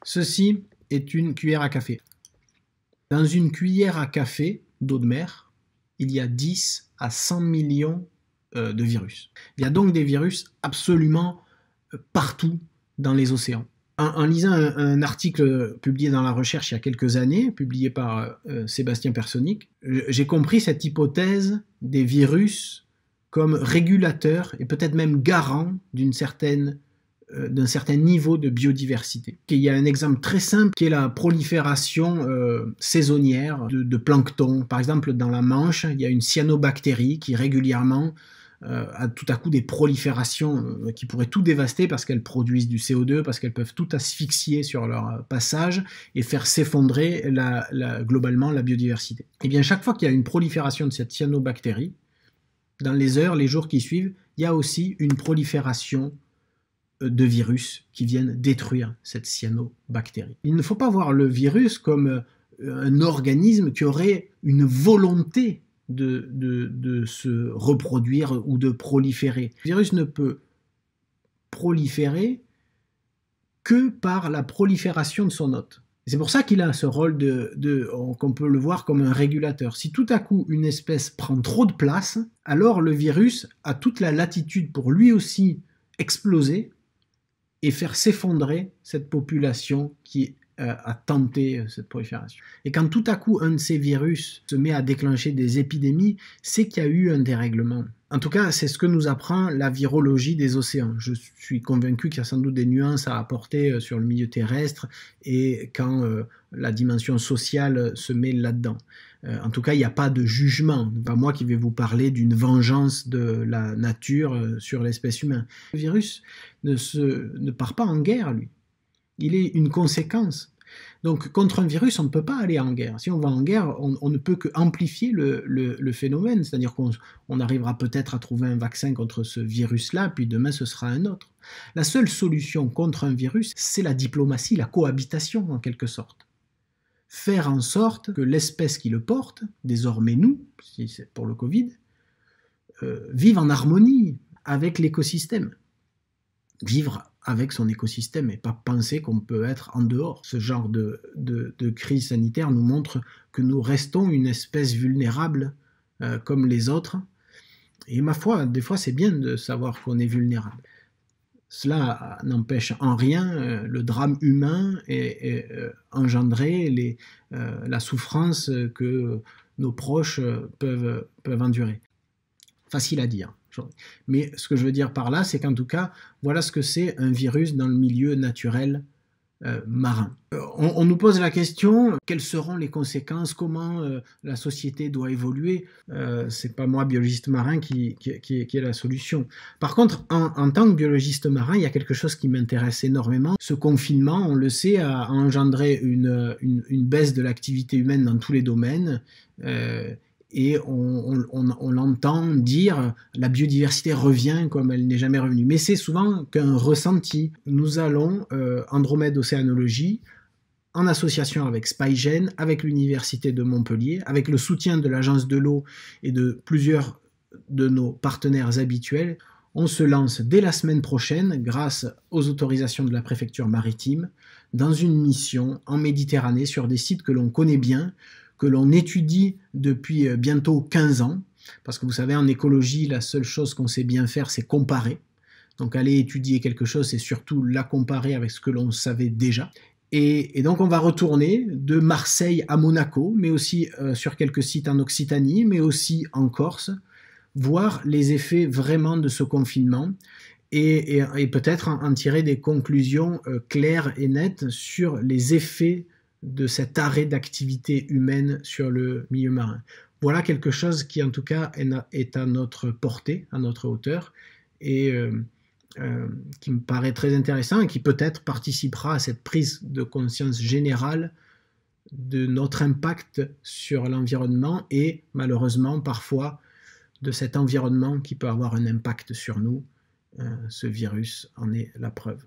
Ceci est une cuillère à café. Dans une cuillère à café d'eau de mer, il y a 10 à 100 millions de virus. Il y a donc des virus absolument partout dans les océans. En lisant un article publié dans La Recherche il y a quelques années, publié par Sébastien Personic, j'ai compris cette hypothèse des virus comme régulateurs et peut-être même garants d'un certain niveau de biodiversité. Il y a un exemple très simple qui est la prolifération saisonnière de plancton. Par exemple, dans la Manche, il y a une cyanobactérie qui régulièrement a tout à coup des proliférations qui pourraient tout dévaster parce qu'elles produisent du CO2, parce qu'elles peuvent tout asphyxier sur leur passage et faire s'effondrer globalement la biodiversité. Et bien chaque fois qu'il y a une prolifération de cette cyanobactérie, dans les heures, les jours qui suivent, il y a aussi une prolifération de virus qui viennent détruire cette cyanobactérie. Il ne faut pas voir le virus comme un organisme qui aurait une volonté de se reproduire ou de proliférer. Le virus ne peut proliférer que par la prolifération de son hôte. C'est pour ça qu'il a ce rôle qu'on peut le voir comme un régulateur. Si tout à coup une espèce prend trop de place, alors le virus a toute la latitude pour lui aussi exploser et faire s'effondrer cette population qui a tenté cette prolifération. Et quand tout à coup un de ces virus se met à déclencher des épidémies, c'est qu'il y a eu un dérèglement. En tout cas, c'est ce que nous apprend la virologie des océans. Je suis convaincu qu'il y a sans doute des nuances à apporter sur le milieu terrestre et quand la dimension sociale se met là-dedans. En tout cas, il n'y a pas de jugement. Pas moi qui vais vous parler d'une vengeance de la nature sur l'espèce humaine. Le virus ne part pas en guerre, lui. Il est une conséquence. Donc, contre un virus, on ne peut pas aller en guerre. Si on va en guerre, on ne peut qu'amplifier le phénomène. C'est-à-dire qu'on arrivera peut-être à trouver un vaccin contre ce virus-là, puis demain, ce sera un autre. La seule solution contre un virus, c'est la diplomatie, la cohabitation, en quelque sorte. Faire en sorte que l'espèce qui le porte, désormais nous, si c'est pour le Covid, vive en harmonie avec l'écosystème. Vivre avec son écosystème et pas penser qu'on peut être en dehors. Ce genre de crise sanitaire nous montre que nous restons une espèce vulnérable comme les autres. Et ma foi, des fois, c'est bien de savoir qu'on est vulnérable. Cela n'empêche en rien le drame humain et engendrer la souffrance que nos proches peuvent endurer. Facile à dire. Mais ce que je veux dire par là, c'est qu'en tout cas, voilà ce que c'est un virus dans le milieu naturel marin. On nous pose la question, quelles seront les conséquences, comment la société doit évoluer. C'est pas moi, biologiste marin, qui est la solution. Par contre, en tant que biologiste marin, il y a quelque chose qui m'intéresse énormément. Ce confinement, on le sait, a engendré une baisse de l'activité humaine dans tous les domaines. Et on l'entend dire la biodiversité revient comme elle n'est jamais revenue. Mais c'est souvent qu'un ressenti. Nous allons, Andromède Océanologie, en association avec Spygen, avec l'Université de Montpellier, avec le soutien de l'Agence de l'eau et de plusieurs de nos partenaires habituels, on se lance dès la semaine prochaine, grâce aux autorisations de la préfecture maritime, dans une mission en Méditerranée sur des sites que l'on connaît bien, que l'on étudie depuis bientôt 15 ans, parce que vous savez, en écologie, la seule chose qu'on sait bien faire, c'est comparer. Donc aller étudier quelque chose, c'est surtout la comparer avec ce que l'on savait déjà. Et donc on va retourner de Marseille à Monaco, mais aussi sur quelques sites en Occitanie, mais aussi en Corse, voir les effets vraiment de ce confinement et peut-être en tirer des conclusions claires et nettes sur les effets de cet arrêt d'activité humaine sur le milieu marin. Voilà quelque chose qui en tout cas est à notre portée, à notre hauteur, et qui me paraît très intéressant et qui peut-être participera à cette prise de conscience générale de notre impact sur l'environnement et malheureusement parfois de cet environnement qui peut avoir un impact sur nous. Ce virus en est la preuve.